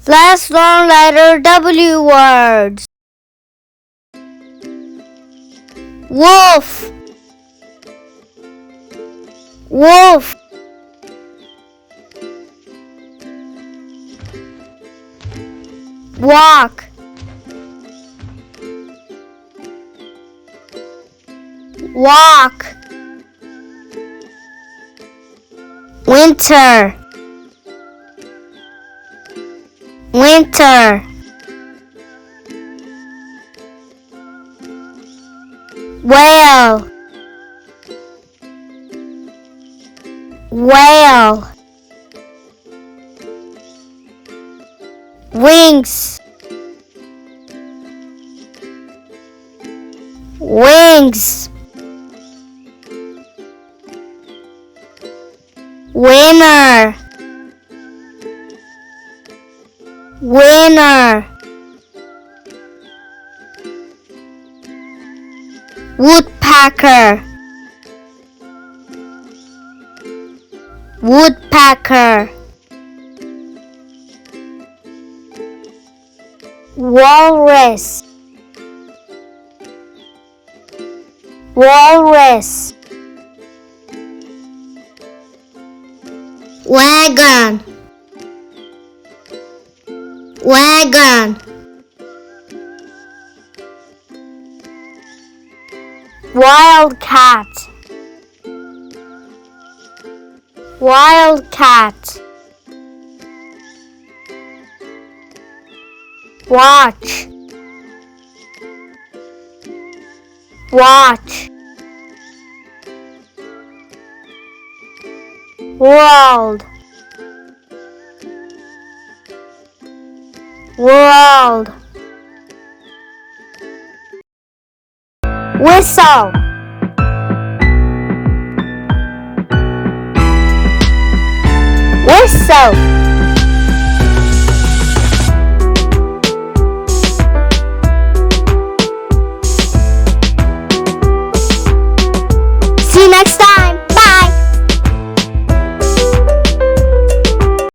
Let's learn letter W words. Wolf, wolf. Walk, walk. Winter, winter. Whale, whale. Wings, wings. Winner, winner. Woodpecker, woodpecker. Walrus, walrus. Wagon, wagon. Wildcat, wildcat. Watch, watch. World, world. Whistle, whistle.